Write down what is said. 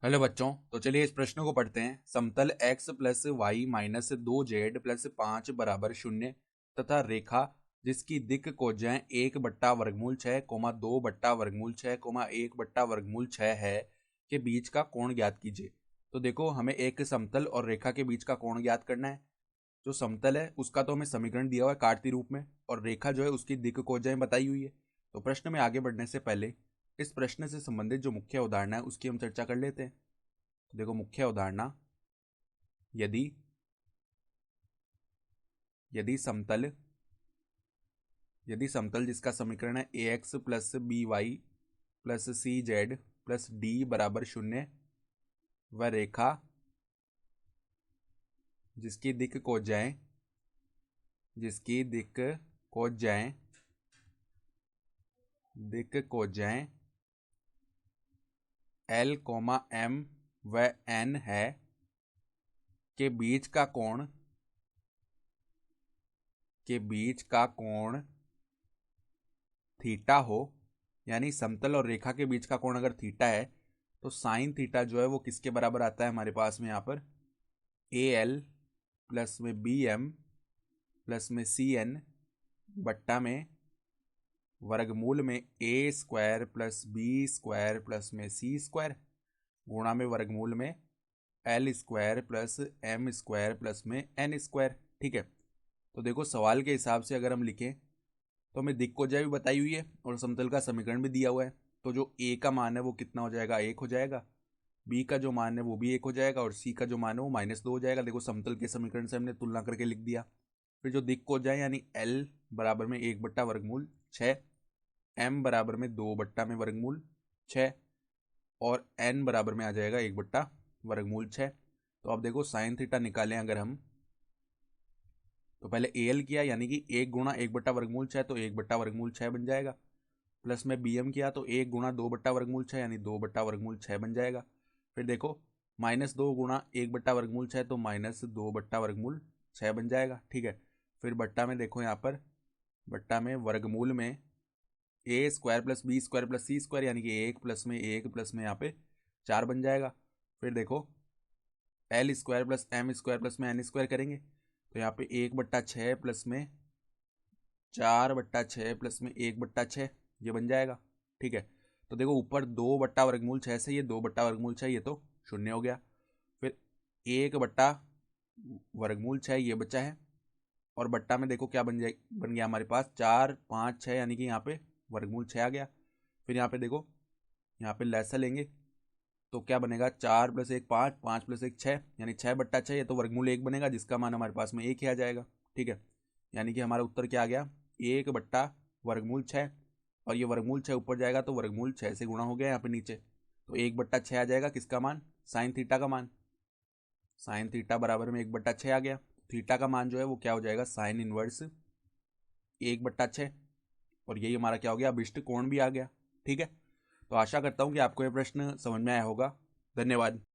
Hello बच्चों, तो चलिए इस प्रश्न को पढ़ते हैं। समतल x plus y minus 2z plus 5 बराबर 0 तथा रेखा जिसकी दिक् कोजाएं 1/वर्गमूल 6, 2/वर्गमूल 6, 1/वर्गमूल 6 है के बीच का कोण ज्ञात कीजिए। तो देखो, हमें एक समतल और रेखा के बीच का कोण ज्ञात करना है। जो समतल है उसका तो हमें समीकरण दिया हुआ है काटती रूप में, और रेखा जो है उसकी दिक् कोजाएं बताई हुई है। तो प्रश्न में आगे बढ़ने से पहले इस प्रश्न से संबंधित जो मुख्य उदाहरण है उसकी हम चर्चा कर लेते हैं। तो देखो, मुख्य उदाहरण, यदि यदि समतल जिसका समीकरण है A X plus B Y plus C Z plus D बराबर 0 व रेखा जिसकी दिक् कोजाएं एल एम व एन है के बीच का कोण थीटा हो, यानी समतल और रेखा के बीच का कोण अगर थीटा है तो साइन थीटा जो है वो किसके बराबर आता है हमारे पास में यहाँ पर, ए एल प्लस में बी एम प्लस में सी एन बट्टा में वर्गमूल में A square plus B square plus में सी स्क्वायर गुणा में वर्गमूल में L square plus M square plus में एन स्क्वायर। ठीक है, तो देखो सवाल के हिसाब से अगर हम लिखें तो हमें दिक् कोजाएं भी बताई हुई है और समतल का समीकरण भी दिया हुआ है। तो जो ए का मान है वो कितना हो जाएगा, 1 हो जाएगा। बी का जो मान है वो भी 1 हो जाएगा और सी का जो मान है वो -2 हो जाएगा। देखो, समतल के समीकरण से हमने तुलना करके लिख दिया। फिर जो दिक् कोजाएं यानी एल बराबर में 1/वर्गमूल 6, एम बराबर में 2/वर्गमूल 6 और एन बराबर में आ जाएगा 1/वर्गमूल 6। तो अब देखो, साइन थीटा निकालें अगर हम, तो पहले ए एल किया यानी कि 1 गुणा 1/वर्गमूल 6, तो 1/वर्गमूल 6 बन जाएगा। प्लस में बी एम किया तो 1 गुणा 2/वर्गमूल 6 यानी 2/वर्गमूल 6 बन जाएगा। फिर देखो, -2 गुणा 1/वर्गमूल 6 तो -2/वर्गमूल 6 बन जाएगा। ठीक है, फिर बट्टा में देखो, यहाँ पर बट्टा में वर्गमूल में A square plus B square plus C square यानी कि 1 प्लस में यहाँ पे 4 बन जाएगा। फिर देखो, L square plus M square plus में एन स्क्वायर करेंगे तो यहाँ पे 1/6 प्लस में 4/6 प्लस में 1/6 ये बन जाएगा। ठीक है, तो देखो ऊपर 2/वर्गमूल 6 से ये 2/वर्गमूल 6 ये तो 0 हो गया। फिर 1/वर्गमूल 6 ये बचा है और बट्टा में देखो क्या बन गया हमारे पास 4 5 6 यानी कि यहाँ पे वर्गमूल 6 आ गया। फिर यहाँ पे देखो, यहाँ पे लैसा लेंगे तो क्या बनेगा, 4 + 1 5, 5 + 1 6 यानी 6/6 ये तो वर्गमूल 1 बनेगा जिसका मान हमारे पास में 1 ही आ जाएगा। ठीक है, यानी कि हमारा उत्तर क्या आ गया, 1/वर्गमूल 6 और ये वर्गमूल 6 ऊपर जाएगा तो वर्गमूल 6 से गुणा हो गया यहाँ पे नीचे, तो 1/6 आ जाएगा किसका मान, साइन थीटा का मान। साइन थीटा बराबर में 1/6 आ गया। थीटा का मान जो है वो क्या हो जाएगा, साइन इनवर्स 1/6 और यही हमारा क्या हो गया, अभिष्ट कोण भी आ गया। ठीक है, तो आशा करता हूँ कि आपको ये प्रश्न समझ में आया होगा। धन्यवाद।